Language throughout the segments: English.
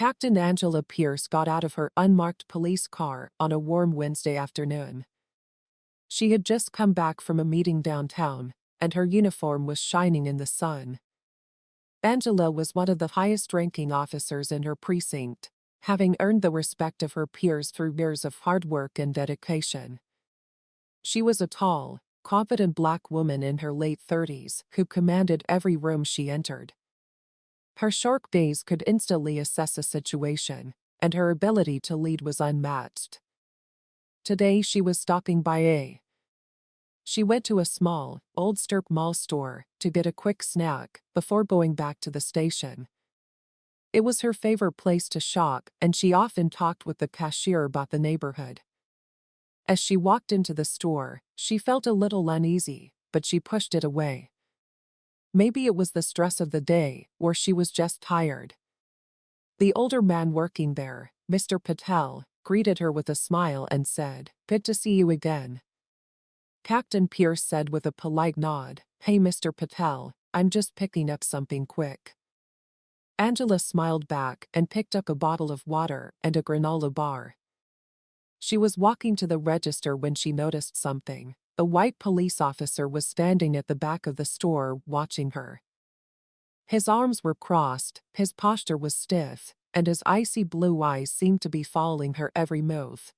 Captain Angela Pierce got out of her unmarked police car on a warm Wednesday afternoon. She had just come back from a meeting downtown, and her uniform was shining in the sun. Angela was one of the highest-ranking officers in her precinct, having earned the respect of her peers through years of hard work and dedication. She was a tall, confident black woman in her late 30s who commanded every room she entered. Her sharp gaze could instantly assess a situation, and her ability to lead was unmatched. Today she was stopping by. She went to a small, old strip mall store to get a quick snack before going back to the station. It was her favorite place to shop, and she often talked with the cashier about the neighborhood. As she walked into the store, she felt a little uneasy, but she pushed it away. Maybe it was the stress of the day, or she was just tired. The older man working there, Mr. Patel, greeted her with a smile and said, "Good to see you again." Captain Pierce said with a polite nod, "Hey Mr. Patel, I'm just picking up something quick." Angela smiled back and picked up a bottle of water and a granola bar. She was walking to the register when she noticed something. A white police officer was standing at the back of the store watching her. His arms were crossed, his posture was stiff, and his icy blue eyes seemed to be following her every move.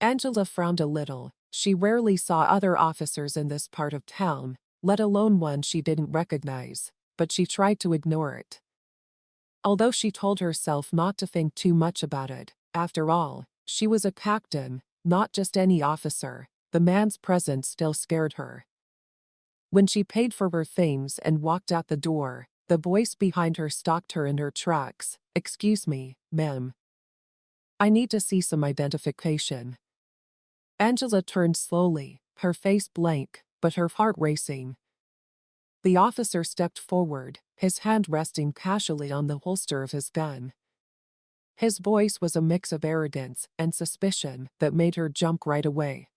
Angela frowned a little. She rarely saw other officers in this part of town, let alone one she didn't recognize, but she tried to ignore it. Although she told herself not to think too much about it, after all, she was a captain, not just any officer. The man's presence still scared her. When she paid for her things and walked out the door, the voice behind her stopped her in her tracks. "Excuse me, ma'am. I need to see some identification." Angela turned slowly, her face blank, but her heart racing. The officer stepped forward, his hand resting casually on the holster of his gun. His voice was a mix of arrogance and suspicion that made her jump right away.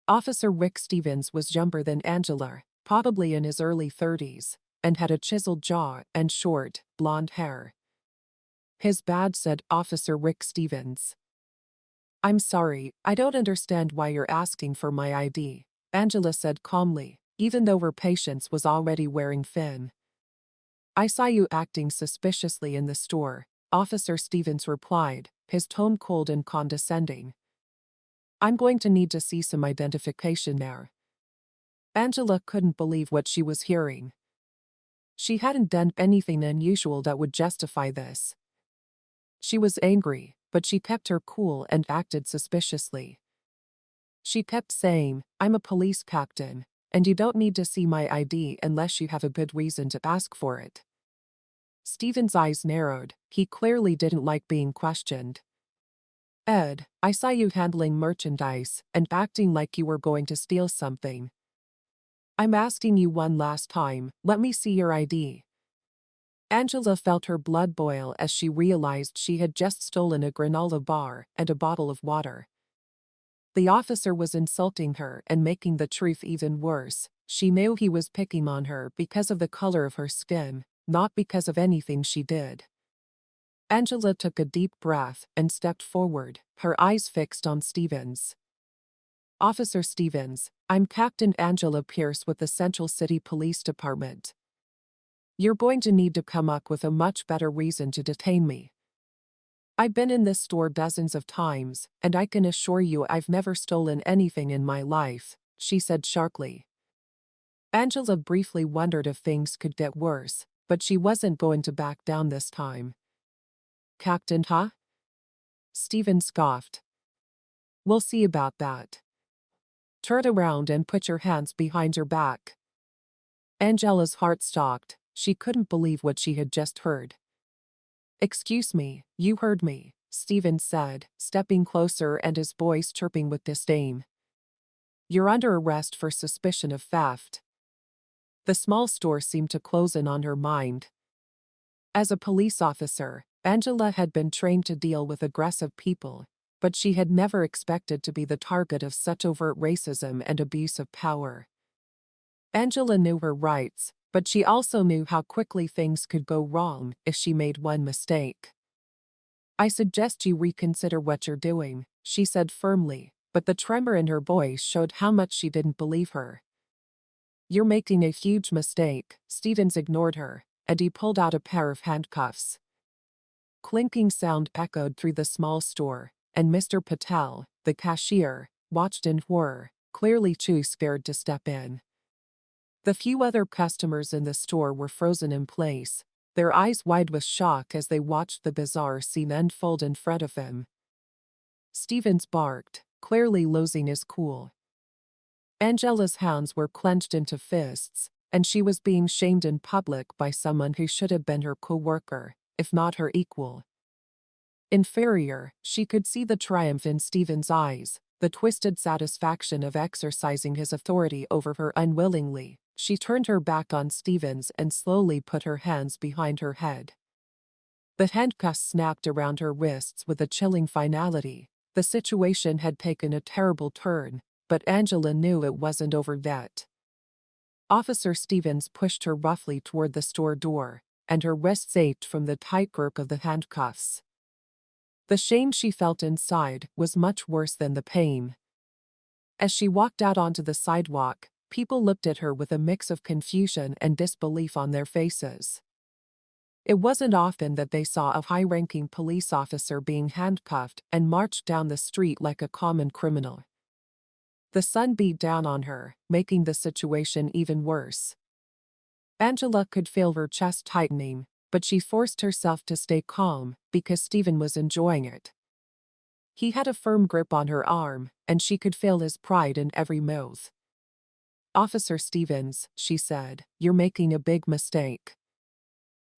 Officer Rick Stevens was younger than Angela, probably in his early 30s, and had a chiseled jaw and short, blonde hair. His badge said Officer Rick Stevens. "I'm sorry, I don't understand why you're asking for my ID," Angela said calmly, even though her patience was already wearing thin. "I saw you acting suspiciously in the store," Officer Stevens replied, his tone cold and condescending. "I'm going to need to see some identification now." Angela couldn't believe what she was hearing. She hadn't done anything unusual that would justify this. She was angry, but she kept her cool and acted suspiciously. She kept saying, "I'm a police captain, and you don't need to see my ID unless you have a good reason to ask for it." Stephen's eyes narrowed. He clearly didn't like being questioned. "Ed, I saw you handling merchandise and acting like you were going to steal something. I'm asking you one last time, let me see your ID." Angela felt her blood boil as she realized she had just stolen a granola bar and a bottle of water. The officer was insulting her and making the truth even worse. She knew he was picking on her because of the color of her skin, not because of anything she did. Angela took a deep breath and stepped forward, her eyes fixed on Stevens. "Officer Stevens, I'm Captain Angela Pierce with the Central City Police Department. You're going to need to come up with a much better reason to detain me. I've been in this store dozens of times, and I can assure you I've never stolen anything in my life," she said sharply. Angela briefly wondered if things could get worse, but she wasn't going to back down this time. "Captain, huh?" Stevens scoffed. "We'll see about that. Turn around and put your hands behind your back." Angela's heart stopped. She couldn't believe what she had just heard. "Excuse me, you heard me," Stevens said, stepping closer and his voice chirping with disdain. "You're under arrest for suspicion of theft." The small store seemed to close in on her mind. As a police officer, Angela had been trained to deal with aggressive people, but she had never expected to be the target of such overt racism and abuse of power. Angela knew her rights, but she also knew how quickly things could go wrong if she made one mistake. "I suggest you reconsider what you're doing," she said firmly, but the tremor in her voice showed how much she didn't believe her. "You're making a huge mistake." Stevens ignored her, and he pulled out a pair of handcuffs. Clinking sound echoed through the small store, and Mr. Patel, the cashier, watched in horror, clearly too scared to step in. The few other customers in the store were frozen in place, their eyes wide with shock as they watched the bizarre scene unfold in front of them. Stevens barked, clearly losing his cool. Angela's hands were clenched into fists, and she was being shamed in public by someone who should have been her co-worker, if not her equal. Inferior, she could see the triumph in Stevens' eyes, the twisted satisfaction of exercising his authority over her unwillingly. She turned her back on Stevens and slowly put her hands behind her head. The handcuffs snapped around her wrists with a chilling finality. The situation had taken a terrible turn, but Angela knew it wasn't over yet. Officer Stevens pushed her roughly toward the store door, and her wrists ached from the tight grip of the handcuffs. The shame she felt inside was much worse than the pain. As she walked out onto the sidewalk, people looked at her with a mix of confusion and disbelief on their faces. It wasn't often that they saw a high-ranking police officer being handcuffed and marched down the street like a common criminal. The sun beat down on her, making the situation even worse. Angela could feel her chest tightening, but she forced herself to stay calm because Stephen was enjoying it. He had a firm grip on her arm, and she could feel his pride in every move. "Officer Stevens," she said, "you're making a big mistake.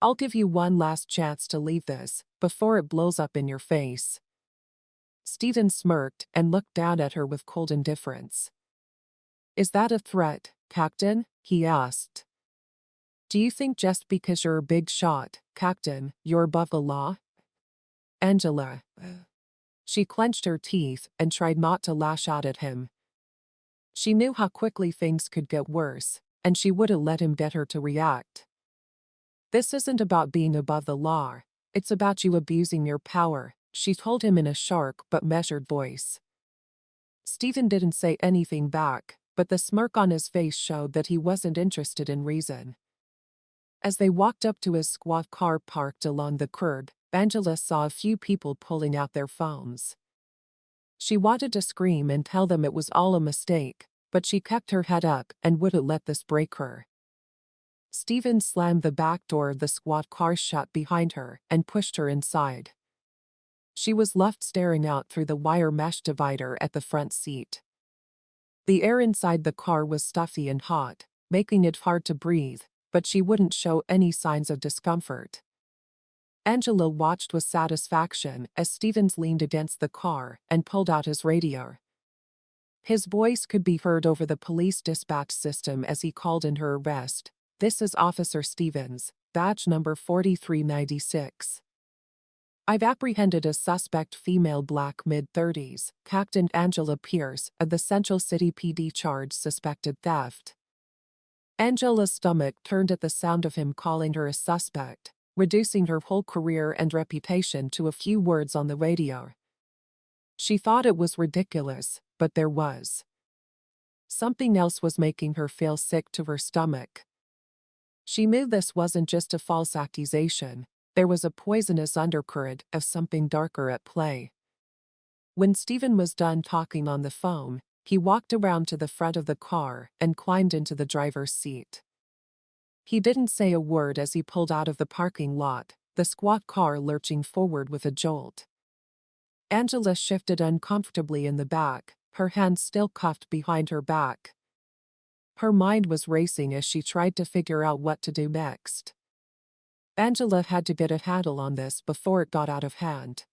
I'll give you one last chance to leave this, before it blows up in your face." Stevens smirked and looked down at her with cold indifference. "Is that a threat, Captain?" he asked. "Do you think just because you're a big shot, Captain, you're above the law?" Angela. She clenched her teeth and tried not to lash out at him. She knew how quickly things could get worse, and she wouldn't let him get her to react. "This isn't about being above the law, it's about you abusing your power," she told him in a sharp but measured voice. Stephen didn't say anything back, but the smirk on his face showed that he wasn't interested in reason. As they walked up to his squad car parked along the curb, Angela saw a few people pulling out their phones. She wanted to scream and tell them it was all a mistake, but she kept her head up and wouldn't let this break her. Stephen slammed the back door of the squad car shut behind her and pushed her inside. She was left staring out through the wire mesh divider at the front seat. The air inside the car was stuffy and hot, making it hard to breathe, but she wouldn't show any signs of discomfort. Angela watched with satisfaction as Stevens leaned against the car and pulled out his radio. His voice could be heard over the police dispatch system as he called in her arrest. "This is Officer Stevens, badge number 4396. I've apprehended a suspect female black mid-30s, Captain Angela Pierce, of the Central City PD charged suspected theft." Angela's stomach turned at the sound of him calling her a suspect, reducing her whole career and reputation to a few words on the radio. She thought it was ridiculous, but there was. Something else was making her feel sick to her stomach. She knew this wasn't just a false accusation, there was a poisonous undercurrent of something darker at play. When Stephen was done talking on the phone, he walked around to the front of the car and climbed into the driver's seat. He didn't say a word as he pulled out of the parking lot, the squat car lurching forward with a jolt. Angela shifted uncomfortably in the back, her hands still cuffed behind her back. Her mind was racing as she tried to figure out what to do next. Angela had to get a handle on this before it got out of hand.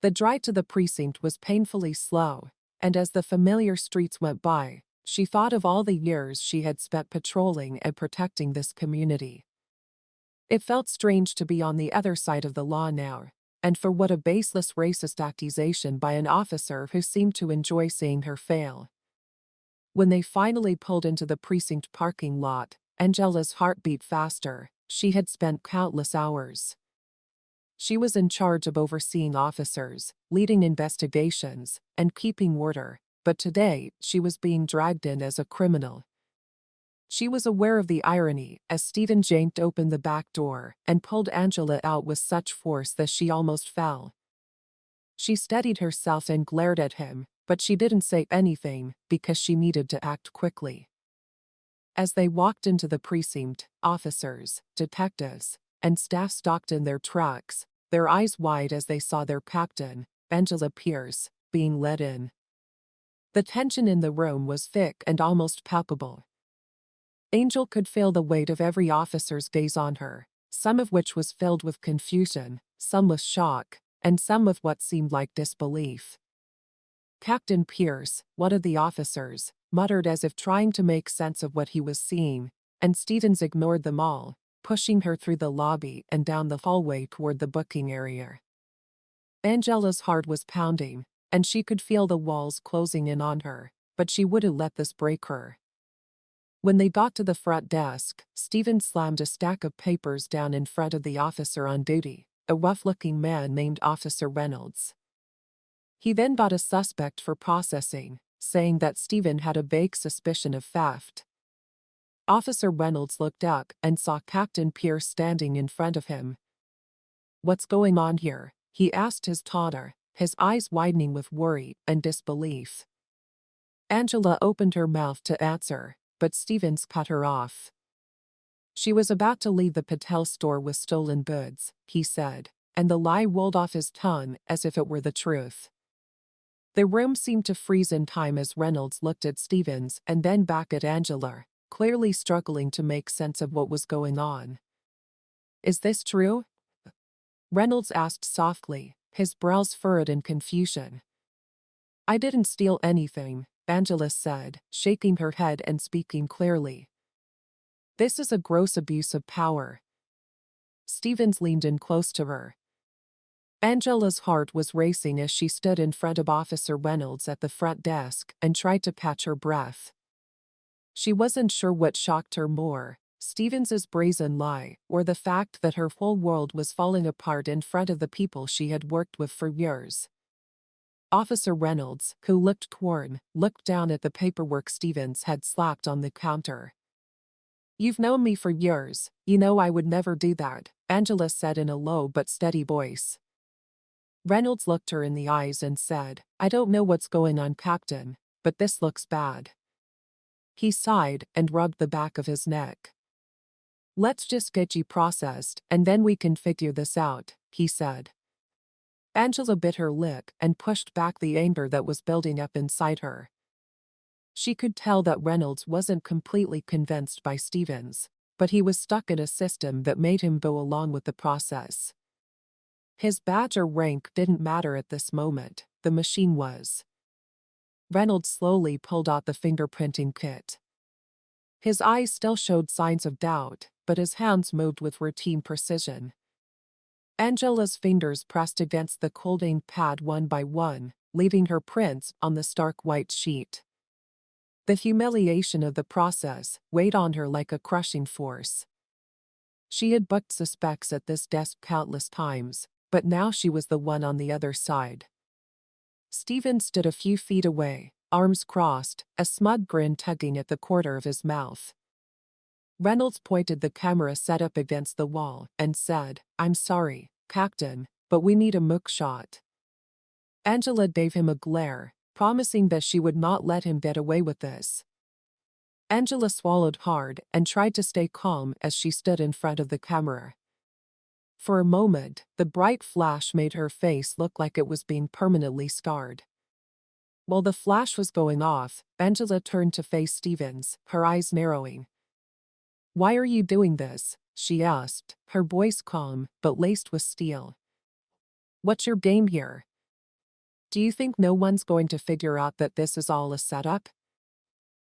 The drive to the precinct was painfully slow, and as the familiar streets went by, she thought of all the years she had spent patrolling and protecting this community. It felt strange to be on the other side of the law now, and for what a baseless racist accusation by an officer who seemed to enjoy seeing her fail. When they finally pulled into the precinct parking lot, Angela's heart beat faster. She had spent countless hours She was in charge of overseeing officers, leading investigations, and keeping order, but today she was being dragged in as a criminal. She was aware of the irony as Stephen yanked open the back door and pulled Angela out with such force that she almost fell. She steadied herself and glared at him, but she didn't say anything because she needed to act quickly. As they walked into the precinct, officers, detectives, and staff stalked in their trucks, their eyes wide as they saw their captain, Angela Pierce, being led in. The tension in the room was thick and almost palpable. Angel could feel the weight of every officer's gaze on her, some of which was filled with confusion, some with shock, and some with what seemed like disbelief. Captain Pierce, one of the officers, muttered as if trying to make sense of what he was seeing, and Stevens ignored them all, pushing her through the lobby and down the hallway toward the booking area. Angela's heart was pounding, and she could feel the walls closing in on her, but she wouldn't let this break her. When they got to the front desk, Stephen slammed a stack of papers down in front of the officer on duty, a rough-looking man named Officer Reynolds. He then got a suspect for processing, saying that Stephen had a vague suspicion of theft. Officer Reynolds looked up and saw Captain Pierce standing in front of him. "What's going on here?" he asked his daughter, his eyes widening with worry and disbelief. Angela opened her mouth to answer, but Stevens cut her off. "She was about to leave the Patel store with stolen goods," he said, and the lie rolled off his tongue as if it were the truth. The room seemed to freeze in time as Reynolds looked at Stevens and then back at Angela, clearly struggling to make sense of what was going on. "Is this true?" Reynolds asked softly, his brows furrowed in confusion. "I didn't steal anything," Angela said, shaking her head and speaking clearly. "This is a gross abuse of power." Stevens leaned in close to her. Angela's heart was racing as she stood in front of Officer Reynolds at the front desk and tried to catch her breath. She wasn't sure what shocked her more, Stevens's brazen lie or the fact that her whole world was falling apart in front of the people she had worked with for years. Officer Reynolds, who looked torn, looked down at the paperwork Stevens had slapped on the counter. "You've known me for years, you know I would never do that," Angela said in a low but steady voice. Reynolds looked her in the eyes and said, "I don't know what's going on, Captain, but this looks bad." He sighed and rubbed the back of his neck. "Let's just get you processed and then we can figure this out," he said. Angela bit her lip and pushed back the anger that was building up inside her. She could tell that Reynolds wasn't completely convinced by Stevens, but he was stuck in a system that made him go along with the process. His badge or rank didn't matter at this moment, the machine was. Reynolds slowly pulled out the fingerprinting kit. His eyes still showed signs of doubt, but his hands moved with routine precision. Angela's fingers pressed against the cold ink pad one by one, leaving her prints on the stark white sheet. The humiliation of the process weighed on her like a crushing force. She had booked suspects at this desk countless times, but now she was the one on the other side. Stephen stood a few feet away, arms crossed, a smug grin tugging at the corner of his mouth. Reynolds pointed the camera set up against the wall and said, "I'm sorry, Captain, but we need a mugshot." Angela gave him a glare, promising that she would not let him get away with this. Angela swallowed hard and tried to stay calm as she stood in front of the camera. For a moment, the bright flash made her face look like it was being permanently scarred. While the flash was going off, Angela turned to face Stevens, her eyes narrowing. "Why are you doing this?" she asked, her voice calm but laced with steel. "What's your game here? Do you think no one's going to figure out that this is all a setup?"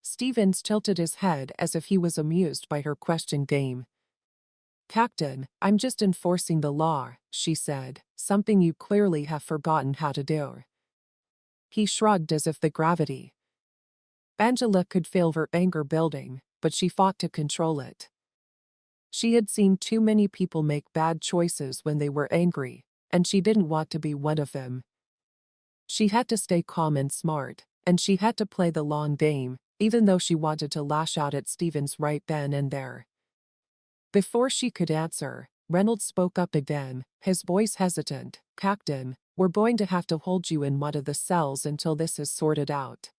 Stevens tilted his head as if he was amused by her question game. "Captain, I'm just enforcing the law," she said, "something you clearly have forgotten how to do." He shrugged as if the gravity. Angela could feel her anger building, but she fought to control it. She had seen too many people make bad choices when they were angry, and she didn't want to be one of them. She had to stay calm and smart, and she had to play the long game, even though she wanted to lash out at Stevens right then and there. Before she could answer, Reynolds spoke up again, his voice hesitant. "Captain, we're going to have to hold you in one of the cells until this is sorted out."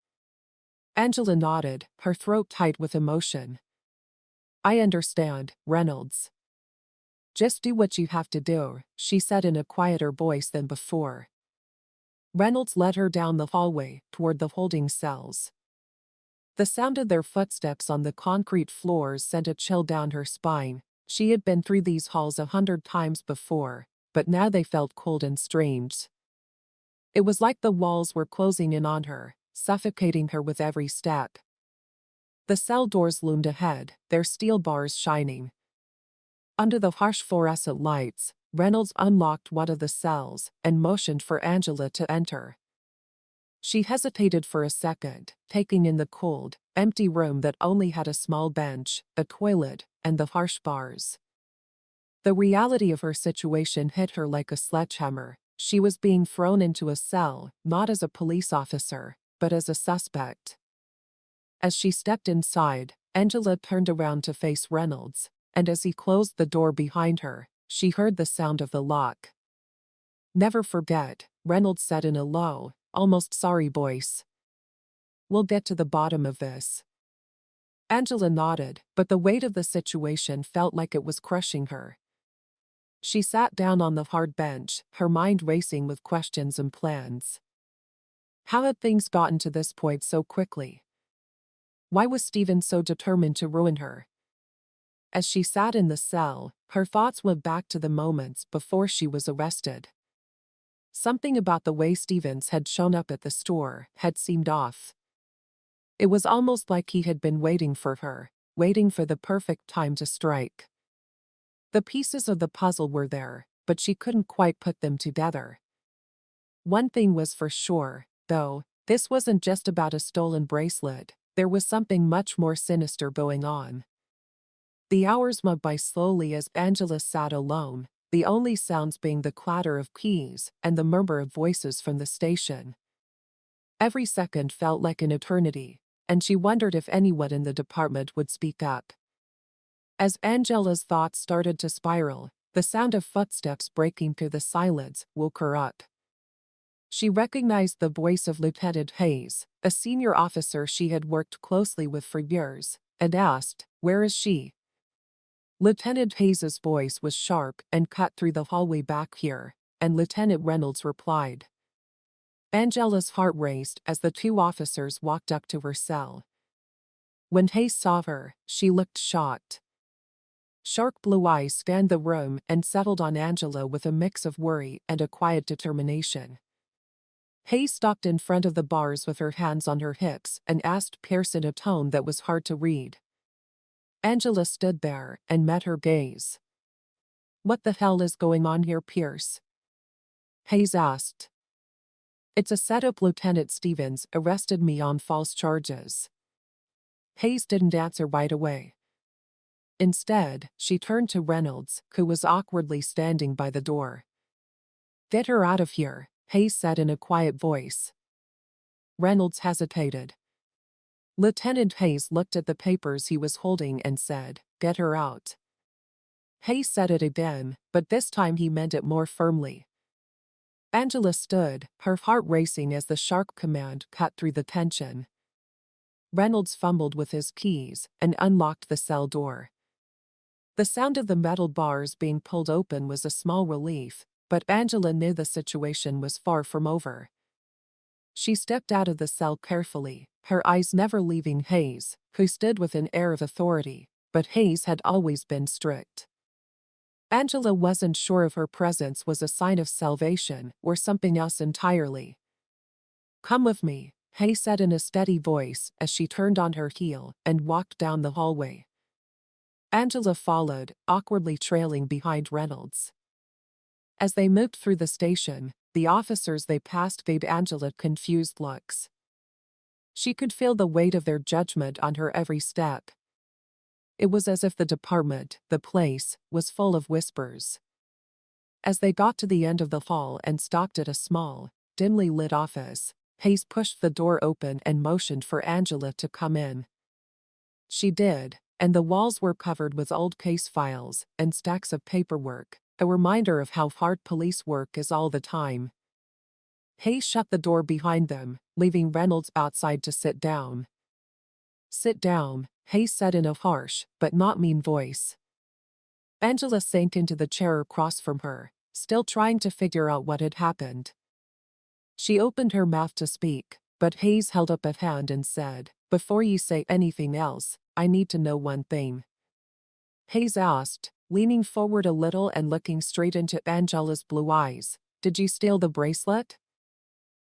Angela nodded, her throat tight with emotion. "I understand, Reynolds. Just do what you have to do," she said in a quieter voice than before. Reynolds led her down the hallway, toward the holding cells. The sound of their footsteps on the concrete floors sent a chill down her spine. She had been through these halls 100 times before, but now they felt cold and strange. It was like the walls were closing in on her, suffocating her with every step. The cell doors loomed ahead, their steel bars shining. Under the harsh fluorescent lights, Reynolds unlocked one of the cells and motioned for Angela to enter. She hesitated for a second, taking in the cold, empty room that only had a small bench, a toilet, and the harsh bars. The reality of her situation hit her like a sledgehammer. She was being thrown into a cell, not as a police officer, but as a suspect. As she stepped inside, Angela turned around to face Reynolds, and as he closed the door behind her, she heard the sound of the lock. "Never forget," Reynolds said in a low, almost sorry voice. "We'll get to the bottom of this." Angela nodded, but the weight of the situation felt like it was crushing her. She sat down on the hard bench, her mind racing with questions and plans. How had things gotten to this point so quickly? Why was Stephen so determined to ruin her? As she sat in the cell, her thoughts went back to the moments before she was arrested. Something about the way Stevens had shown up at the store had seemed off. It was almost like he had been waiting for her, waiting for the perfect time to strike. The pieces of the puzzle were there, but she couldn't quite put them together. One thing was for sure, though, this wasn't just about a stolen bracelet, there was something much more sinister going on. The hours went by slowly as Angela sat alone, the only sounds being the clatter of keys and the murmur of voices from the station. Every second felt like an eternity, and she wondered if anyone in the department would speak up. As Angela's thoughts started to spiral, the sound of footsteps breaking through the silence woke her up. She recognized the voice of Lieutenant Hayes, a senior officer she had worked closely with for years, and asked, "Where is she?" Lieutenant Hayes's voice was sharp and cut through the hallway back here, and Lieutenant Reynolds replied. Angela's heart raced as the two officers walked up to her cell. When Hayes saw her, she looked shocked. Sharp blue eyes scanned the room and settled on Angela with a mix of worry and a quiet determination. Hayes stopped in front of the bars with her hands on her hips and asked Pierce in a tone that was hard to read. Angela stood there and met her gaze. "What the hell is going on here, Pierce?" Hayes asked. "It's a setup. Lieutenant Stevens arrested me on false charges." Hayes didn't answer right away. Instead, she turned to Reynolds, who was awkwardly standing by the door. "Get her out of here," Hayes said in a quiet voice. Reynolds hesitated. Lieutenant Hayes looked at the papers he was holding and said, "Get her out." Hayes said it again, but this time he meant it more firmly. Angela stood, her heart racing as the sharp command cut through the tension. Reynolds fumbled with his keys and unlocked the cell door. The sound of the metal bars being pulled open was a small relief, but Angela knew the situation was far from over. She stepped out of the cell carefully, her eyes never leaving Hayes, who stood with an air of authority, but Hayes had always been strict. Angela wasn't sure if her presence was a sign of salvation or something else entirely. "Come with me," Hayes said in a steady voice as she turned on her heel and walked down the hallway. Angela followed, awkwardly trailing behind Reynolds. As they moved through the station, the officers they passed gave Angela confused looks. She could feel the weight of their judgment on her every step. It was as if the department, the place, was full of whispers. As they got to the end of the hall and stopped at a small, dimly lit office, Hayes pushed the door open and motioned for Angela to come in. She did, and the walls were covered with old case files and stacks of paperwork, a reminder of how hard police work is all the time. Hayes shut the door behind them, leaving Reynolds outside to sit down. "Sit down," Hayes said in a harsh, but not mean voice. Angela sank into the chair across from her, still trying to figure out what had happened. She opened her mouth to speak, but Hayes held up a hand and said, "Before you say anything else, I need to know one thing." Hayes asked, leaning forward a little and looking straight into Angela's blue eyes, "Did you steal the bracelet?"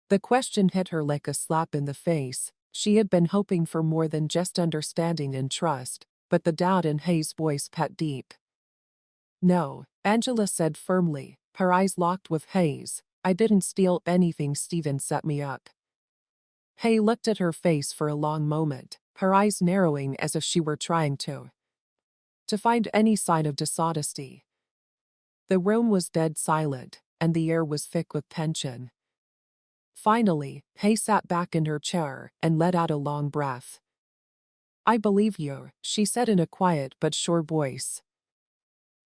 The question hit her like a slap in the face. She had been hoping for more than just understanding and trust, but the doubt in Hayes' voice cut deep. "No," Angela said firmly, her eyes locked with Hayes. "I didn't steal anything. Steven set me up." Hay looked at her face for a long moment, her eyes narrowing as if she were trying to find any sign of dishonesty. The room was dead silent, and the air was thick with tension. Finally, Hay sat back in her chair and let out a long breath. "I believe you," she said in a quiet but sure voice.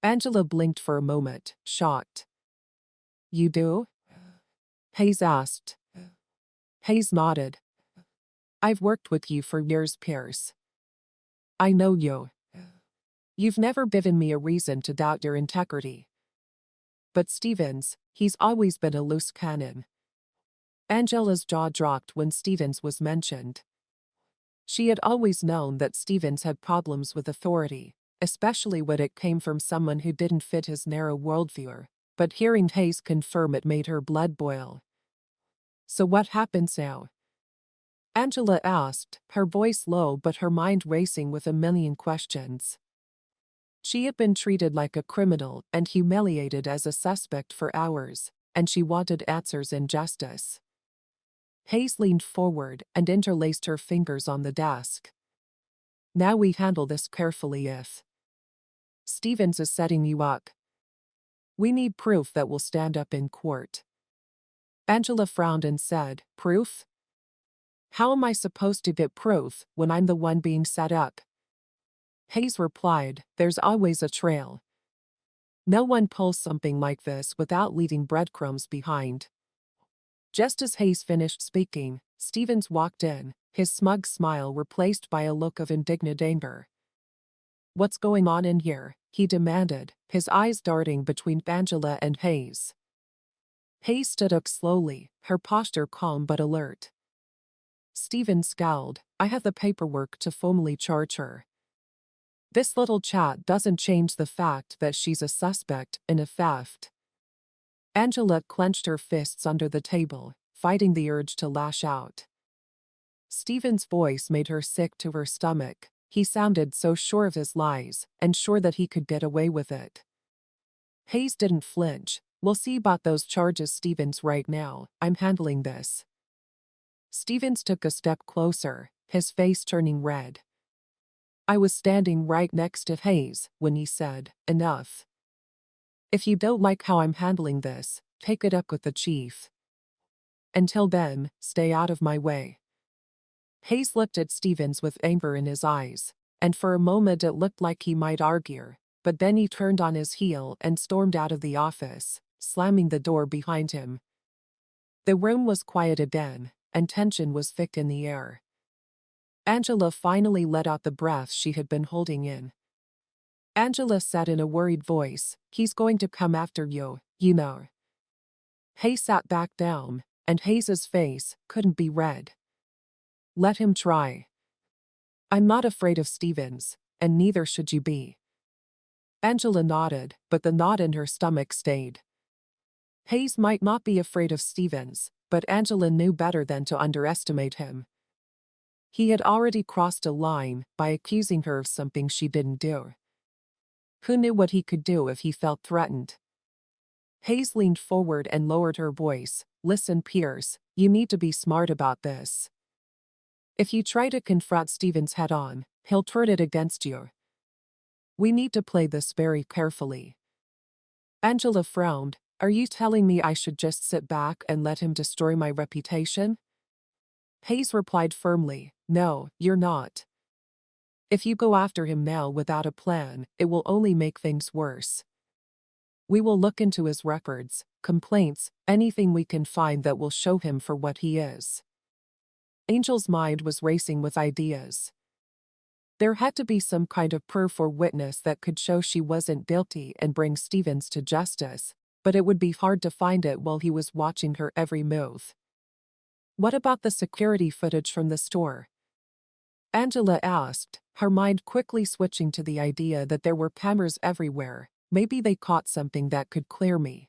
Angela blinked for a moment, shocked. "You do?" Hayes asked. Hayes nodded. "I've worked with you for years, Pierce. I know you. You've never given me a reason to doubt your integrity. But Stevens, he's always been a loose cannon." Angela's jaw dropped when Stevens was mentioned. She had always known that Stevens had problems with authority, especially when it came from someone who didn't fit his narrow worldview, but hearing Hayes confirm it made her blood boil. "So what happens now?" Angela asked, her voice low but her mind racing with a million questions. She had been treated like a criminal and humiliated as a suspect for hours, and she wanted answers and justice. Hayes leaned forward and interlaced her fingers on the desk. "Now we handle this carefully. If Stevens is setting you up, we need proof that will stand up in court." Angela frowned and said, "Proof? How am I supposed to get proof when I'm the one being set up?" Hayes replied, "There's always a trail. No one pulls something like this without leaving breadcrumbs behind." Just as Hayes finished speaking, Stevens walked in, his smug smile replaced by a look of indignant anger. "What's going on in here?" he demanded, his eyes darting between Angela and Hayes. Hayes stood up slowly, her posture calm but alert. Stevens scowled, "I have the paperwork to formally charge her. This little chat doesn't change the fact that she's a suspect in a theft." Angela clenched her fists under the table, fighting the urge to lash out. Stevens' voice made her sick to her stomach. He sounded so sure of his lies, and sure that he could get away with it. Hayes didn't flinch. "We'll see about those charges, Stevens. Right now, I'm handling this." Stevens took a step closer, his face turning red. "I was standing right next to Hayes when he said, 'Enough. If you don't like how I'm handling this, take it up with the chief. Until then, stay out of my way.'" Hayes looked at Stevens with anger in his eyes, and for a moment it looked like he might argue, but then he turned on his heel and stormed out of the office, slamming the door behind him. The room was quiet again, and tension was thick in the air. Angela finally let out the breath she had been holding in. Angela said in a worried voice, "He's going to come after you, you know." Hayes sat back down, and Hayes's face couldn't be red. "Let him try. I'm not afraid of Stevens, and neither should you be." Angela nodded, but the knot in her stomach stayed. Hayes might not be afraid of Stevens, but Angela knew better than to underestimate him. He had already crossed a line by accusing her of something she didn't do. Who knew what he could do if he felt threatened? Hayes leaned forward and lowered her voice. "Listen, Pierce, you need to be smart about this. If you try to confront Stevens head-on, he'll turn it against you. We need to play this very carefully. Angela frowned. Are you telling me I should just sit back and let him destroy my reputation? Hayes replied firmly, no, you're not. If you go after him now without a plan, it will only make things worse. We will look into his records, complaints, anything we can find that will show him for what he is. Angel's mind was racing with ideas. There had to be some kind of proof or witness that could show she wasn't guilty and bring Stevens to justice, but it would be hard to find it while he was watching her every move. What about the security footage from the store? Angela asked, her mind quickly switching to the idea that there were cameras everywhere. Maybe they caught something that could clear me.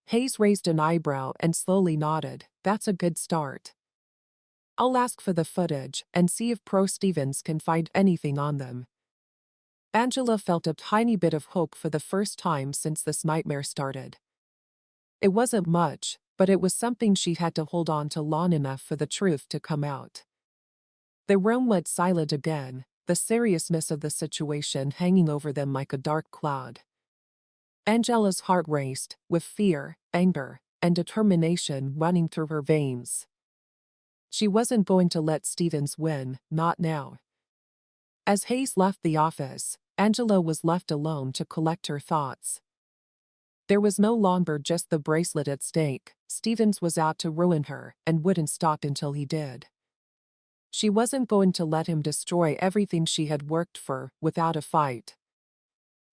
Hayes raised an eyebrow and slowly nodded. That's a good start. I'll ask for the footage and see if Pro Stevens can find anything on them. Angela felt a tiny bit of hope for the first time since this nightmare started. It wasn't much, but it was something she had to hold on to long enough for the truth to come out. The room went silent again, the seriousness of the situation hanging over them like a dark cloud. Angela's heart raced, with fear, anger, and determination running through her veins. She wasn't going to let Stevens win, not now. As Hayes left the office, Angela was left alone to collect her thoughts. There was no longer just the bracelet at stake. Stevens was out to ruin her and wouldn't stop until he did. She wasn't going to let him destroy everything she had worked for without a fight.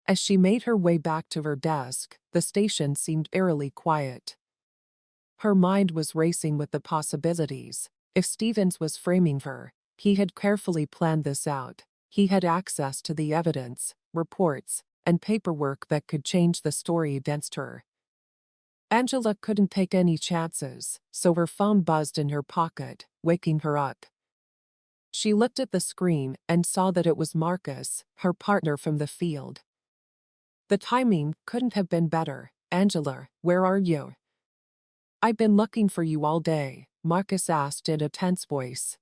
As she made her way back to her desk, the station seemed eerily quiet. Her mind was racing with the possibilities. If Stevens was framing her, he had carefully planned this out. He had access to the evidence, reports, and paperwork that could change the story against her. Angela couldn't take any chances, so her phone buzzed in her pocket, waking her up. She looked at the screen and saw that it was Marcus, her partner from the field. The timing couldn't have been better. Angela, where are you? I've been looking for you all day, Marcus asked in a tense voice.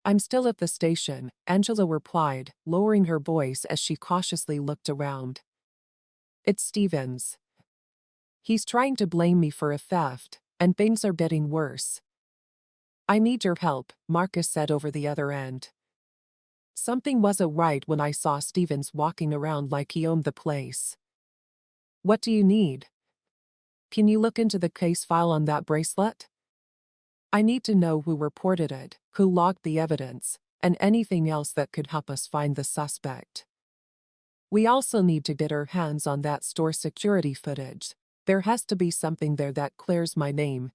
I'm still at the station, Angela replied, lowering her voice as she cautiously looked around. It's Stevens. He's trying to blame me for a theft, and things are getting worse. I need your help, Marcus said over the other end. Something wasn't right when I saw Stevens walking around like he owned the place. What do you need? Can you look into the case file on that bracelet? I need to know who reported it, who logged the evidence, and anything else that could help us find the suspect. We also need to get our hands on that store security footage. There has to be something there that clears my name.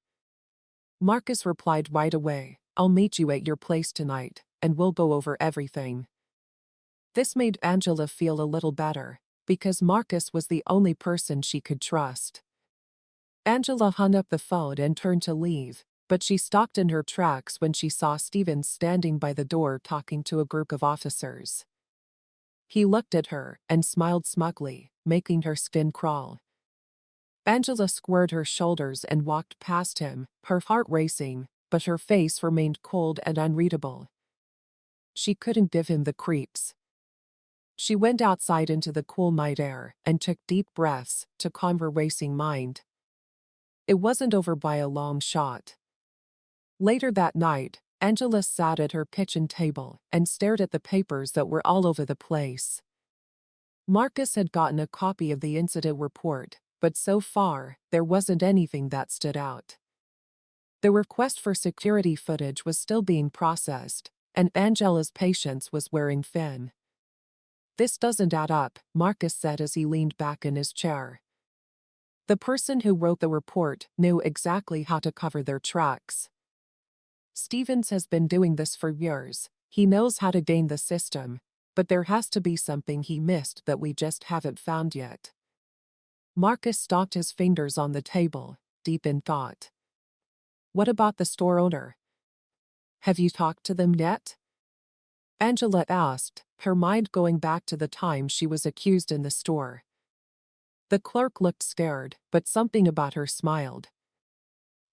Marcus replied right away, I'll meet you at your place tonight, and we'll go over everything. This made Angela feel a little better, because Marcus was the only person she could trust. Angela hung up the phone and turned to leave, but she stopped in her tracks when she saw Stevens standing by the door talking to a group of officers. He looked at her and smiled smugly, making her skin crawl. Angela squared her shoulders and walked past him, her heart racing, but her face remained cold and unreadable. She couldn't give him the creeps. She went outside into the cool night air and took deep breaths to calm her racing mind. It wasn't over by a long shot. Later that night, Angela sat at her kitchen table and stared at the papers that were all over the place. Marcus had gotten a copy of the incident report, but so far, there wasn't anything that stood out. The request for security footage was still being processed, and Angela's patience was wearing thin. This doesn't add up, Marcus said as he leaned back in his chair. The person who wrote the report knew exactly how to cover their tracks. Stevens has been doing this for years. He knows how to game the system, but there has to be something he missed that we just haven't found yet. Marcus stopped his fingers on the table, deep in thought. What about the store owner? Have you talked to them yet? Angela asked, her mind going back to the time she was accused in the store. The clerk looked scared, but something about her smiled.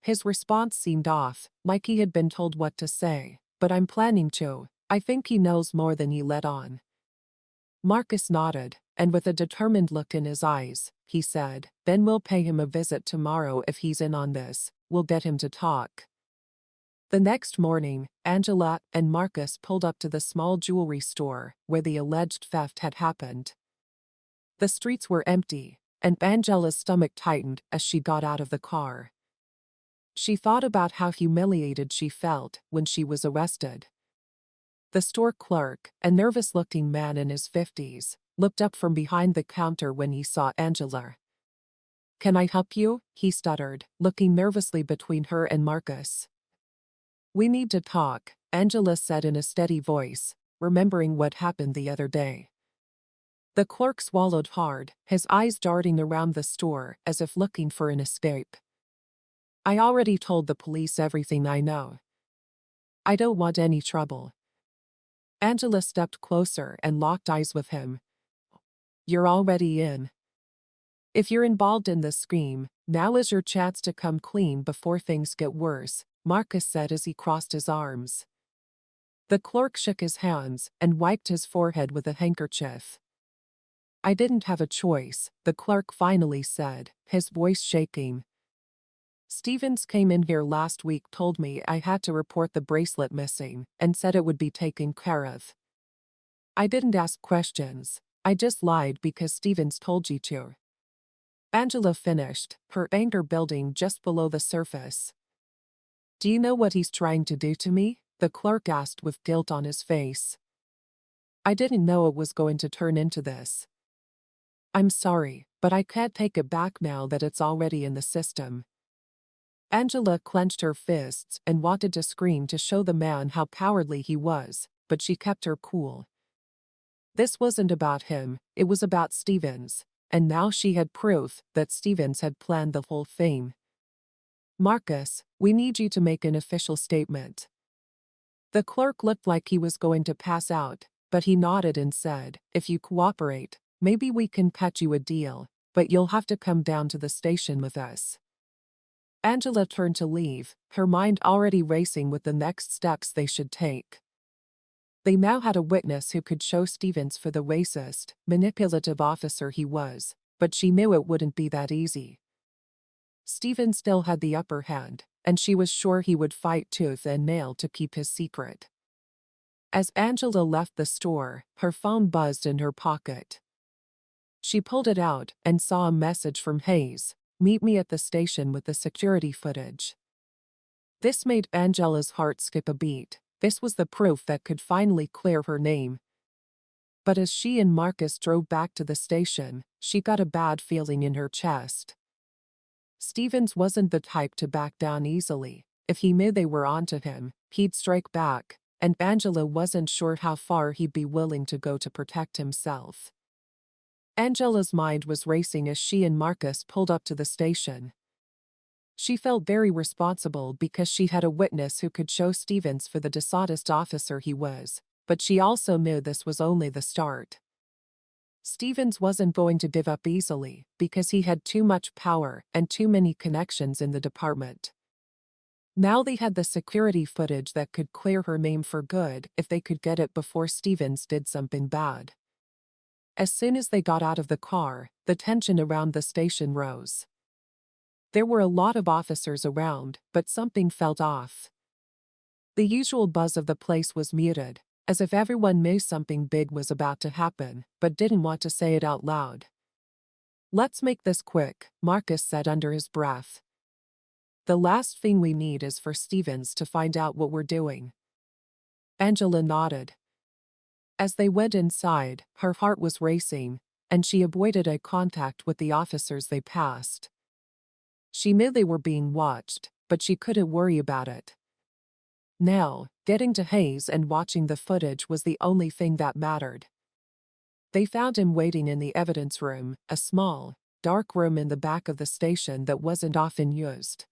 His response seemed off, like he had been told what to say, but I'm planning to. I think he knows more than he let on. Marcus nodded, and with a determined look in his eyes, he said, "Then we'll pay him a visit tomorrow if he's in on this. We'll get him to talk." The next morning, Angela and Marcus pulled up to the small jewelry store where the alleged theft had happened. The streets were empty, and Angela's stomach tightened as she got out of the car. She thought about how humiliated she felt when she was arrested. The store clerk, a nervous-looking man in his 50s, looked up from behind the counter when he saw Angela. "Can I help you?" he stuttered, looking nervously between her and Marcus. "We need to talk," Angela said in a steady voice, remembering what happened the other day. The clerk swallowed hard, his eyes darting around the store as if looking for an escape. "I already told the police everything I know. I don't want any trouble." Angela stepped closer and locked eyes with him. "You're already in. If you're involved in this scheme, now is your chance to come clean before things get worse," Marcus said as he crossed his arms. The clerk shook his hands and wiped his forehead with a handkerchief. "I didn't have a choice," the clerk finally said, his voice shaking. "Stevens came in here last week, told me I had to report the bracelet missing, and said it would be taken care of. I didn't ask questions. I just lied because Stevens told you to." Angela finished, her anger building just below the surface. "Do you know what he's trying to do to me?" the clerk asked with guilt on his face. "I didn't know it was going to turn into this. I'm sorry, but I can't take it back now that it's already in the system." Angela clenched her fists and wanted to scream to show the man how cowardly he was, but she kept her cool. This wasn't about him, it was about Stevens, and now she had proof that Stevens had planned the whole thing. "Marcus, we need you to make an official statement." The clerk looked like he was going to pass out, but he nodded and said, "If you cooperate, maybe we can cut you a deal, but you'll have to come down to the station with us." Angela turned to leave, her mind already racing with the next steps they should take. They now had a witness who could show Stevens for the racist, manipulative officer he was, but she knew it wouldn't be that easy. Stevens still had the upper hand, and she was sure he would fight tooth and nail to keep his secret. As Angela left the store, her phone buzzed in her pocket. She pulled it out and saw a message from Hayes, "Meet me at the station with the security footage." This made Angela's heart skip a beat. This was the proof that could finally clear her name. But as she and Marcus drove back to the station, she got a bad feeling in her chest. Stevens wasn't the type to back down easily. If he knew they were onto him, he'd strike back, and Angela wasn't sure how far he'd be willing to go to protect himself. Angela's mind was racing as she and Marcus pulled up to the station. She felt very responsible because she had a witness who could show Stevens for the dishonest officer he was, but she also knew this was only the start. Stevens wasn't going to give up easily because he had too much power and too many connections in the department. Now they had the security footage that could clear her name for good if they could get it before Stevens did something bad. As soon as they got out of the car, the tension around the station rose. There were a lot of officers around, but something felt off. The usual buzz of the place was muted, as if everyone knew something big was about to happen, but didn't want to say it out loud. "Let's make this quick," Marcus said under his breath. "The last thing we need is for Stevens to find out what we're doing." Angela nodded. As they went inside, her heart was racing, and she avoided eye contact with the officers they passed. She knew they were being watched, but she couldn't worry about it. Now, getting to Hayes and watching the footage was the only thing that mattered. They found him waiting in the evidence room, a small, dark room in the back of the station that wasn't often used.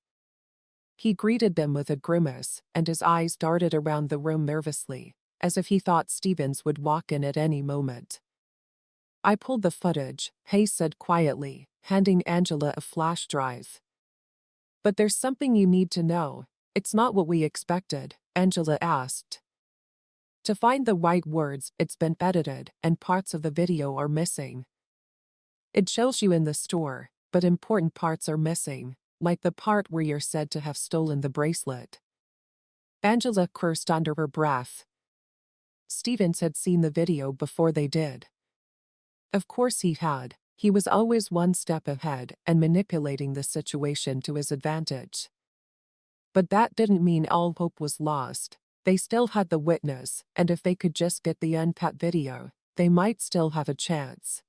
He greeted them with a grimace, and his eyes darted around the room nervously, as if he thought Stevens would walk in at any moment. "I pulled the footage," Hayes said quietly, handing Angela a flash drive. "But there's something you need to know. It's not what we expected," Angela asked. To find the right words, it's been edited, and parts of the video are missing. It shows you in the store, but important parts are missing, like the part where you're said to have stolen the bracelet. Angela cursed under her breath. Stevens had seen the video before they did. Of course he had. He was always one step ahead and manipulating the situation to his advantage. But that didn't mean all hope was lost. They still had the witness, and if they could just get the uncut video, they might still have a chance.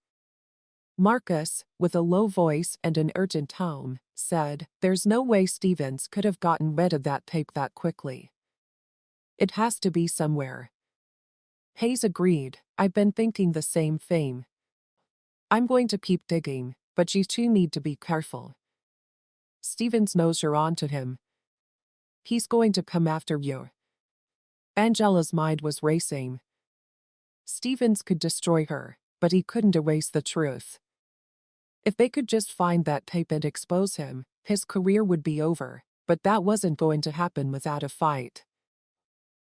Marcus, with a low voice and an urgent tone, said, "There's no way Stevens could have gotten rid of that tape that quickly. It has to be somewhere." Hayes agreed, "I've been thinking the same thing. I'm going to keep digging, but you two need to be careful. Stevens knows you're onto him. He's going to come after you." Angela's mind was racing. Stevens could destroy her, but he couldn't erase the truth. If they could just find that tape and expose him, his career would be over, but that wasn't going to happen without a fight.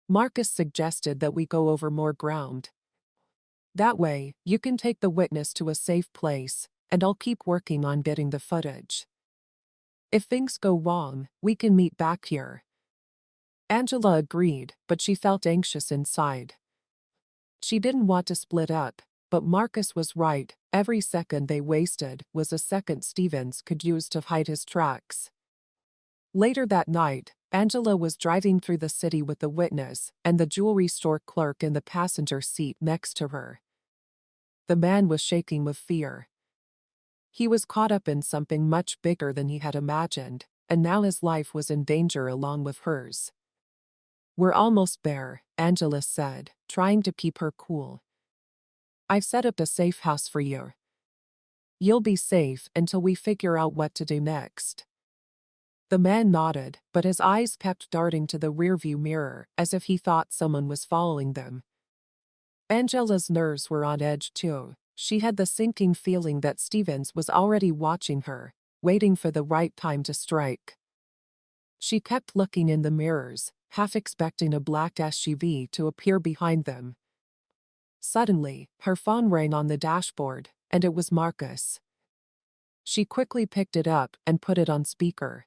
Marcus suggested that we go over more ground. That way, you can take the witness to a safe place, and I'll keep working on getting the footage. If things go wrong, we can meet back here. Angela agreed, but she felt anxious inside. She didn't want to split up, but Marcus was right. Every second they wasted was a second Stevens could use to hide his tracks. Later that night, Angela was driving through the city with the witness and the jewelry store clerk in the passenger seat next to her. The man was shaking with fear. He was caught up in something much bigger than he had imagined, and now his life was in danger along with hers. "We're almost there," Angela said, trying to keep her cool. "I've set up a safe house for you. You'll be safe until we figure out what to do next." The man nodded, but his eyes kept darting to the rearview mirror as if he thought someone was following them. Angela's nerves were on edge too. She had the sinking feeling that Stevens was already watching her, waiting for the right time to strike. She kept looking in the mirrors, half expecting a black SUV to appear behind them. Suddenly, her phone rang on the dashboard, and it was Marcus. She quickly picked it up and put it on speaker.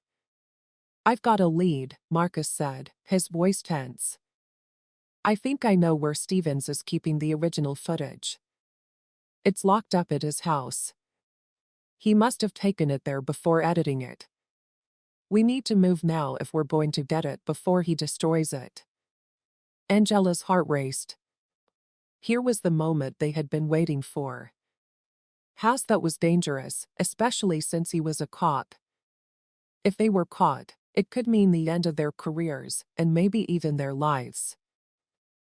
"I've got a lead," Marcus said, his voice tense. "I think I know where Stevens is keeping the original footage. It's locked up at his house. He must have taken it there before editing it. We need to move now if we're going to get it before he destroys it." Angela's heart raced. Here was the moment they had been waiting for. House that was dangerous, especially since he was a cop. If they were caught, it could mean the end of their careers, and maybe even their lives.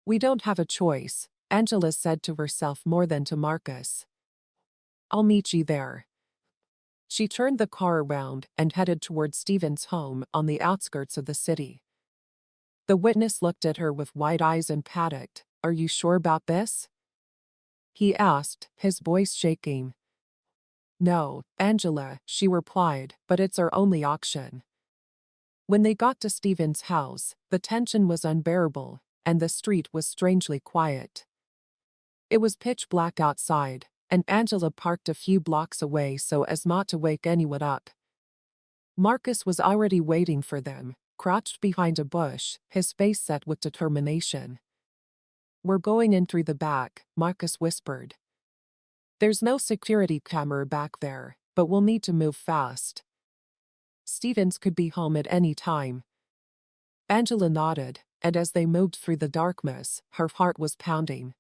"We don't have a choice," Angela said to herself more than to Marcus. "I'll meet you there." She turned the car around and headed toward Stevens' home on the outskirts of the city. The witness looked at her with wide eyes and panicked. "Are you sure about this?" he asked, his voice shaking. "No, Angela," she replied, "but it's our only option." When they got to Stevens' house, the tension was unbearable, and the street was strangely quiet. It was pitch black outside, and Angela parked a few blocks away so as not to wake anyone up. Marcus was already waiting for them, crouched behind a bush, his face set with determination. "We're going in through the back," Marcus whispered. "There's no security camera back there, but we'll need to move fast. Stevens could be home at any time." Angela nodded, and as they moved through the darkness, her heart was pounding.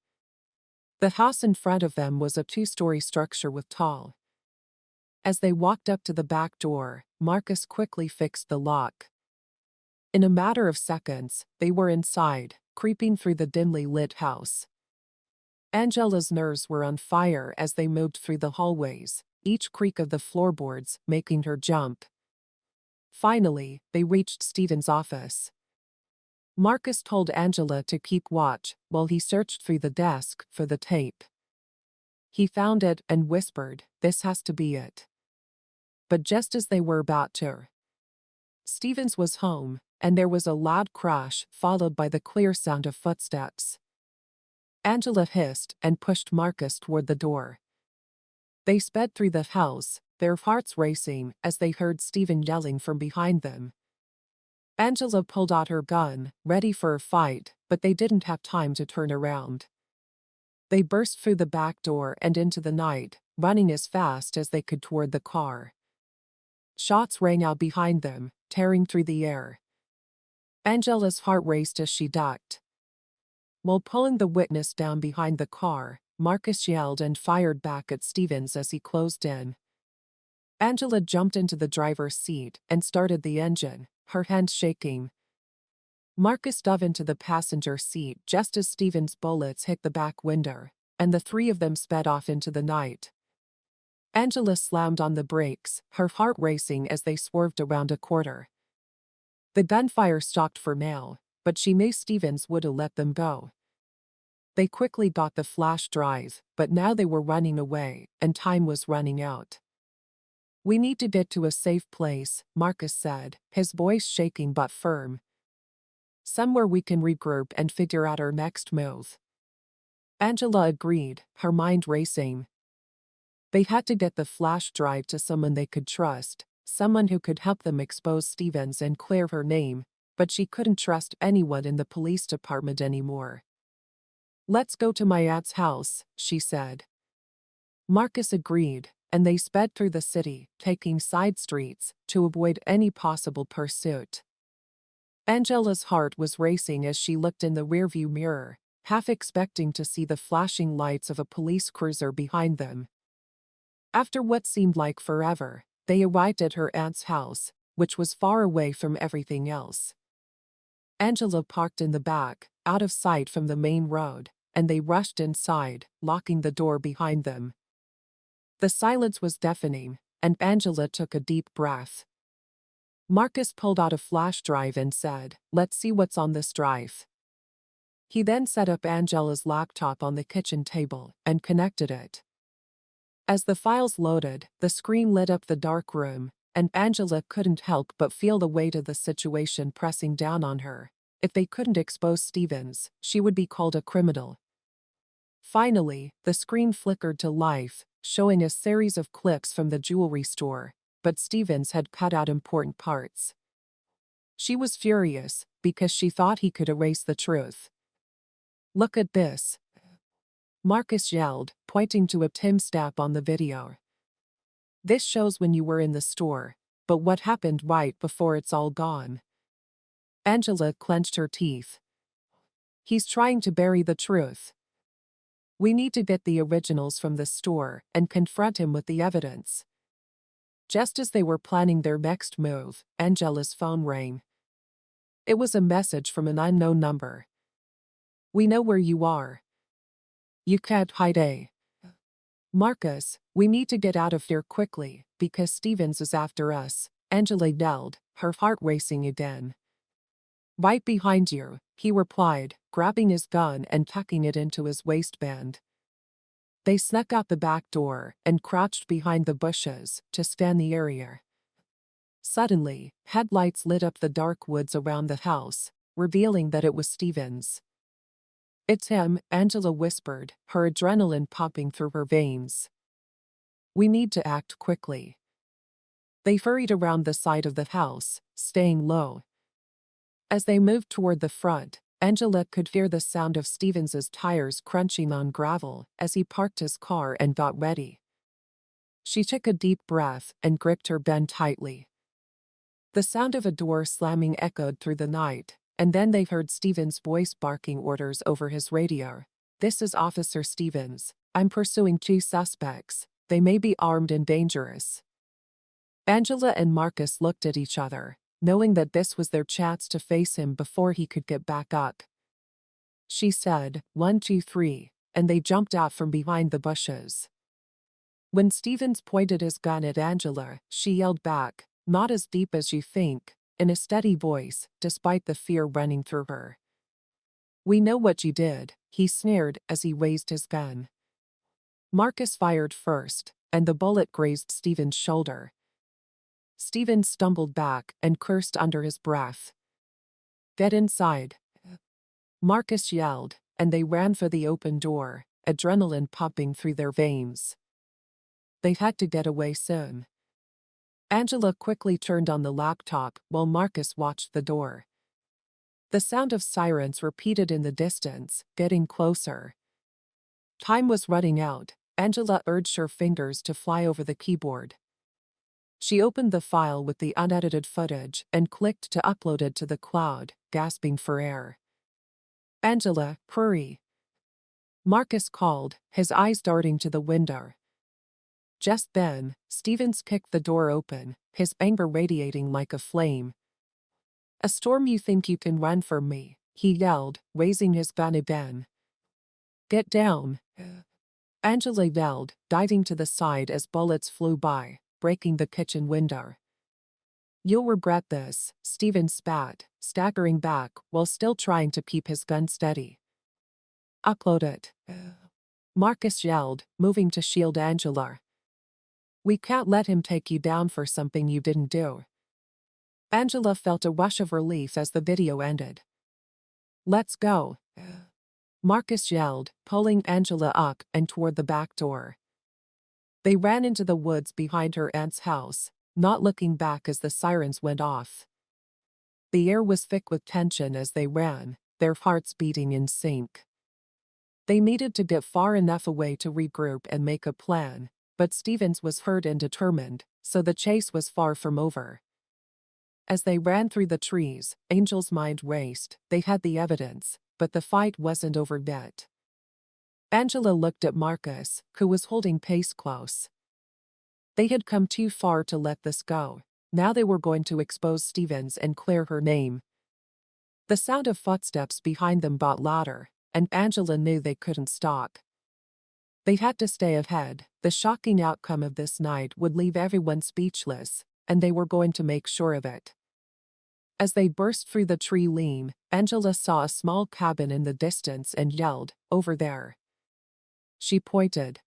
The house in front of them was a two-story structure with tall. As they walked up to the back door, Marcus quickly fixed the lock. In a matter of seconds, they were inside, creeping through the dimly lit house. Angela's nerves were on fire as they moved through the hallways, each creak of the floorboards making her jump. Finally, they reached Stevens' office. Marcus told Angela to keep watch while he searched through the desk for the tape. He found it and whispered, "This has to be it." But just as they were about to, Stevens was home, and there was a loud crash followed by the clear sound of footsteps. Angela hissed and pushed Marcus toward the door. They sped through the house, their hearts racing as they heard Stephen yelling from behind them. Angela pulled out her gun, ready for a fight, but they didn't have time to turn around. They burst through the back door and into the night, running as fast as they could toward the car. Shots rang out behind them, tearing through the air. Angela's heart raced as she ducked. While pulling the witness down behind the car, Marcus yelled and fired back at Stevens as he closed in. Angela jumped into the driver's seat and started the engine, her hands shaking. Marcus dove into the passenger seat just as Stevens' bullets hit the back window, and the three of them sped off into the night. Angela slammed on the brakes, her heart racing as they swerved around a corner. The gunfire stopped for now, but she knew Stevens would have let them go. They quickly got the flash drive, but now they were running away, and time was running out. "We need to get to a safe place," Marcus said, his voice shaking but firm. "Somewhere we can regroup and figure out our next move." Angela agreed, her mind racing. They had to get the flash drive to someone they could trust, someone who could help them expose Stevens and clear her name, but she couldn't trust anyone in the police department anymore. "Let's go to my aunt's house," she said. Marcus agreed, and they sped through the city, taking side streets, to avoid any possible pursuit. Angela's heart was racing as she looked in the rearview mirror, half expecting to see the flashing lights of a police cruiser behind them. After what seemed like forever, they arrived at her aunt's house, which was far away from everything else. Angela parked in the back, out of sight from the main road, and they rushed inside, locking the door behind them. The silence was deafening, and Angela took a deep breath. Marcus pulled out a flash drive and said, "Let's see what's on this drive." He then set up Angela's laptop on the kitchen table and connected it. As the files loaded, the screen lit up the dark room, and Angela couldn't help but feel the weight of the situation pressing down on her. If they couldn't expose Stevens, she would be called a criminal. Finally, the screen flickered to life, showing a series of clips from the jewelry store, but Stevens had cut out important parts. She was furious, because she thought he could erase the truth. "Look at this," Marcus yelled, pointing to a timestamp on the video. "This shows when you were in the store, but what happened right before it's all gone." Angela clenched her teeth. "He's trying to bury the truth. We need to get the originals from the store and confront him with the evidence." Just as they were planning their next move, Angela's phone rang. It was a message from an unknown number. "We know where you are. You can't hide. Marcus, we need to get out of here quickly, because Stevens is after us," Angela yelled, her heart racing again. "Right behind you," he replied, grabbing his gun and tucking it into his waistband. They snuck out the back door and crouched behind the bushes to scan the area. Suddenly, headlights lit up the dark woods around the house, revealing that it was Stevens. "It's him," Angela whispered, her adrenaline pumping through her veins. "We need to act quickly." They hurried around the side of the house, staying low. As they moved toward the front, Angela could hear the sound of Stevens's tires crunching on gravel as he parked his car and got ready. She took a deep breath and gripped her gun tightly. The sound of a door slamming echoed through the night, and then they heard Stevens' voice barking orders over his radio. "This is Officer Stevens. I'm pursuing 2 suspects. They may be armed and dangerous." Angela and Marcus looked at each other, knowing that this was their chance to face him before he could get back up. She said, 1, 2, 3, and they jumped out from behind the bushes. When Stevens pointed his gun at Angela, she yelled back, "Not as deep as you think," in a steady voice, despite the fear running through her. "We know what you did," he sneered as he raised his gun. Marcus fired first, and the bullet grazed Stevens' shoulder. Stevens stumbled back and cursed under his breath. "Get inside," Marcus yelled, and they ran for the open door, adrenaline pumping through their veins. They had to get away soon. Angela quickly turned on the laptop while Marcus watched the door. The sound of sirens repeated in the distance, getting closer. Time was running out. Angela urged her fingers to fly over the keyboard. She opened the file with the unedited footage and clicked to upload it to the cloud, gasping for air. "Angela, hurry!" Marcus called, his eyes darting to the window. Just then, Stevens kicked the door open, his anger radiating like a flame. "A storm you think you can run from me," he yelled, raising his gun again. "Get down!" Angela yelled, diving to the side as bullets flew by, breaking the kitchen window. "You'll regret this," Stevens spat, staggering back while still trying to keep his gun steady. "Upload it," Marcus yelled, moving to shield Angela. "We can't let him take you down for something you didn't do." Angela felt a rush of relief as the video ended. "Let's go," Marcus yelled, pulling Angela up and toward the back door. They ran into the woods behind her aunt's house, not looking back as the sirens went off. The air was thick with tension as they ran, their hearts beating in sync. They needed to get far enough away to regroup and make a plan, but Stevens was hurt and determined, so the chase was far from over. As they ran through the trees, Angel's mind raced. They had the evidence, but the fight wasn't over yet. Angela looked at Marcus, who was holding pace close. They had come too far to let this go. Now they were going to expose Stevens and clear her name. The sound of footsteps behind them got louder, and Angela knew they couldn't stop. They had to stay ahead. The shocking outcome of this night would leave everyone speechless, and they were going to make sure of it. As they burst through the tree line, Angela saw a small cabin in the distance and yelled, "Over there." She pointed.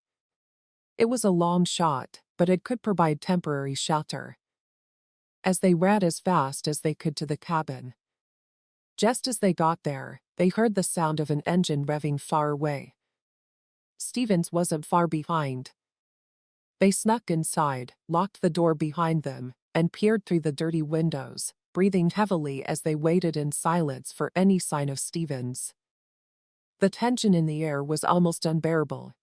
It was a long shot, but it could provide temporary shelter. As they ran as fast as they could to the cabin. Just as they got there, they heard the sound of an engine revving far away. Stevens wasn't far behind. They snuck inside, locked the door behind them, and peered through the dirty windows, breathing heavily as they waited in silence for any sign of Stevens. The tension in the air was almost unbearable.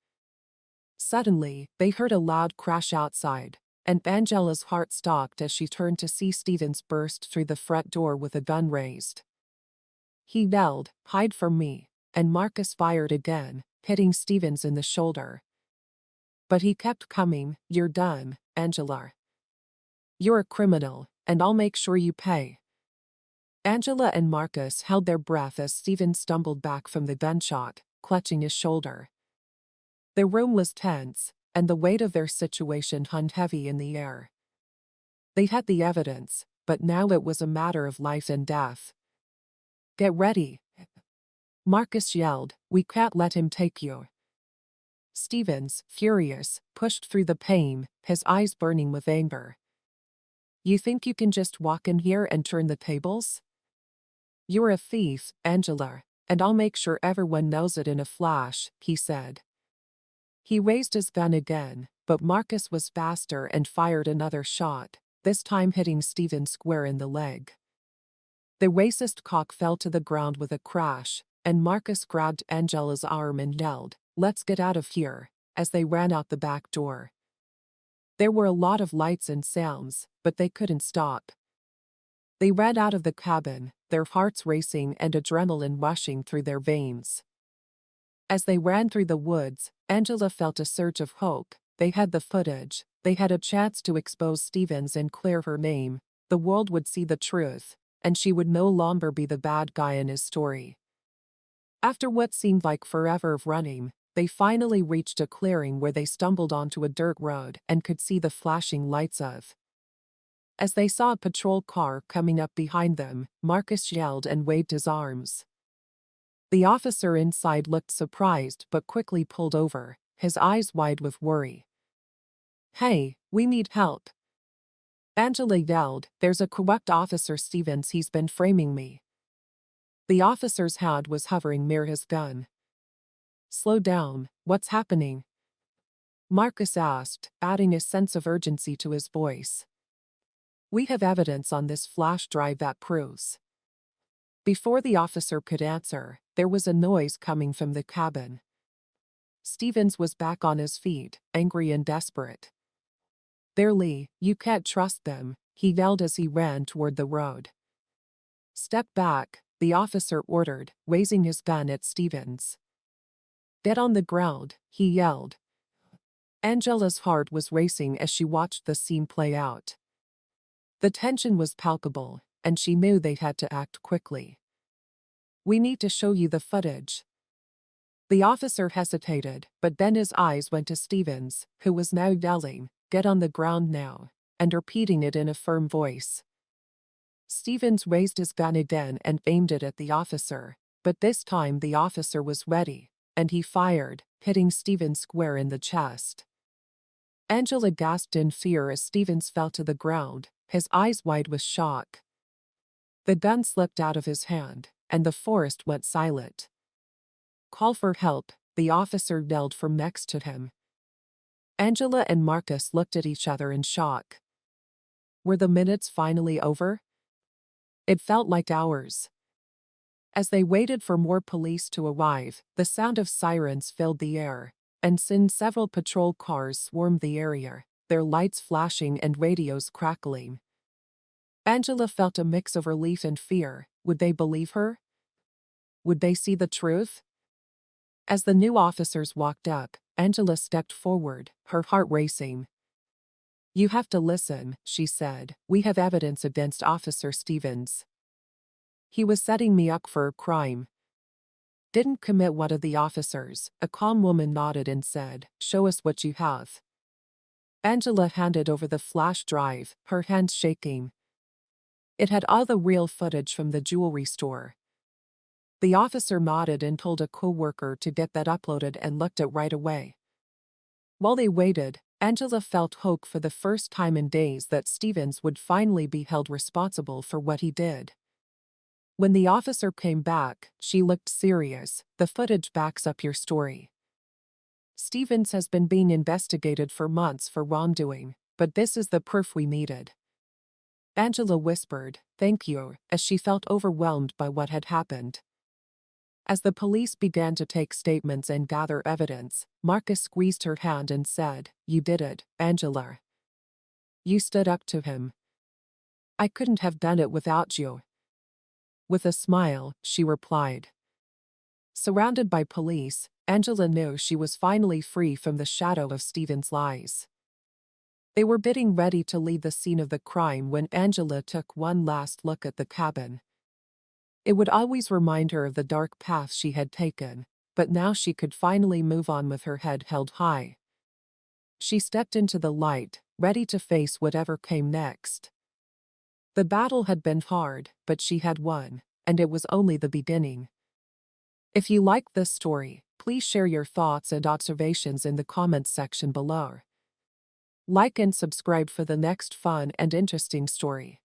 Suddenly, they heard a loud crash outside, and Angela's heart stopped as she turned to see Stevens burst through the front door with a gun raised. He yelled, "Hide from me," and Marcus fired again, hitting Stevens in the shoulder. But he kept coming. "You're done, Angela. You're a criminal, and I'll make sure you pay." Angela and Marcus held their breath as Stevens stumbled back from the gunshot, clutching his shoulder. The room was tense, and the weight of their situation hung heavy in the air. They had the evidence, but now it was a matter of life and death. "Get ready," Marcus yelled. "We can't let him take you." Stevens, furious, pushed through the pain, his eyes burning with anger. "You think you can just walk in here and turn the tables? You're a thief, Angela, and I'll make sure everyone knows it in a flash," he said. He raised his gun again, but Marcus was faster and fired another shot, this time hitting Stevens square in the leg. The racist cock fell to the ground with a crash, and Marcus grabbed Angela's arm and yelled, "Let's get out of here," as they ran out the back door. There were a lot of lights and sounds, but they couldn't stop. They ran out of the cabin, their hearts racing and adrenaline rushing through their veins. As they ran through the woods, Angela felt a surge of hope. They had the footage. They had a chance to expose Stevens and clear her name. The world would see the truth, and she would no longer be the bad guy in his story. After what seemed like forever of running, they finally reached a clearing where they stumbled onto a dirt road and could see the flashing lights of. As they saw a patrol car coming up behind them, Marcus yelled and waved his arms. The officer inside looked surprised but quickly pulled over, his eyes wide with worry. "Hey, we need help." Angela yelled, "There's a corrupt officer Stevens, he's been framing me." The officer's hand was hovering near his gun. Slow down, what's happening? Marcus asked, adding a sense of urgency to his voice. We have evidence on this flash drive that proves. Before the officer could answer, there was a noise coming from the cabin. Stevens was back on his feet, angry and desperate. There, Lee, you can't trust them, he yelled as he ran toward the road. Step back, the officer ordered, raising his gun at Stevens. Get on the ground, he yelled. Angela's heart was racing as she watched the scene play out. The tension was palpable, and she knew they had to act quickly. We need to show you the footage. The officer hesitated, but then his eyes went to Stevens, who was now yelling, Get on the ground now, and repeating it in a firm voice. Stevens raised his gun again and aimed it at the officer, but this time the officer was ready, and he fired, hitting Stevens square in the chest. Angela gasped in fear as Stevens fell to the ground, his eyes wide with shock. The gun slipped out of his hand, and the forest went silent. Call for help, the officer yelled from next to him. Angela and Marcus looked at each other in shock. Were the minutes finally over? It felt like hours. As they waited for more police to arrive, the sound of sirens filled the air, and soon several patrol cars swarmed the area, their lights flashing and radios crackling. Angela felt a mix of relief and fear. Would they believe her? Would they see the truth? As the new officers walked up, Angela stepped forward, her heart racing. You have to listen, she said. We have evidence against Officer Stevens. He was setting me up for a crime. Didn't commit, one of the officers. A calm woman nodded and said, Show us what you have. Angela handed over the flash drive, her hands shaking. It had all the real footage from the jewelry store. The officer nodded and told a co-worker to get that uploaded and looked at right away. While they waited, Angela felt hope for the first time in days that Stevens would finally be held responsible for what he did. When the officer came back, she looked serious. The footage backs up your story. Stevens has been being investigated for months for wrongdoing, but this is the proof we needed. Angela whispered, Thank you, as she felt overwhelmed by what had happened. As the police began to take statements and gather evidence, Marcus squeezed her hand and said, You did it, Angela. You stood up to him. I couldn't have done it without you. With a smile, she replied. Surrounded by police, Angela knew she was finally free from the shadow of Stevens' lies. They were getting ready to leave the scene of the crime when Angela took one last look at the cabin. It would always remind her of the dark path she had taken, but now she could finally move on with her head held high. She stepped into the light, ready to face whatever came next. The battle had been hard, but she had won, and it was only the beginning. If you liked this story, please share your thoughts and observations in the comments section below. Like and subscribe for the next fun and interesting story.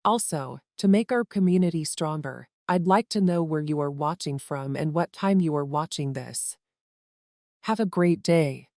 Also, to make our community stronger, I'd like to know where you are watching from and what time you are watching this. Have a great day.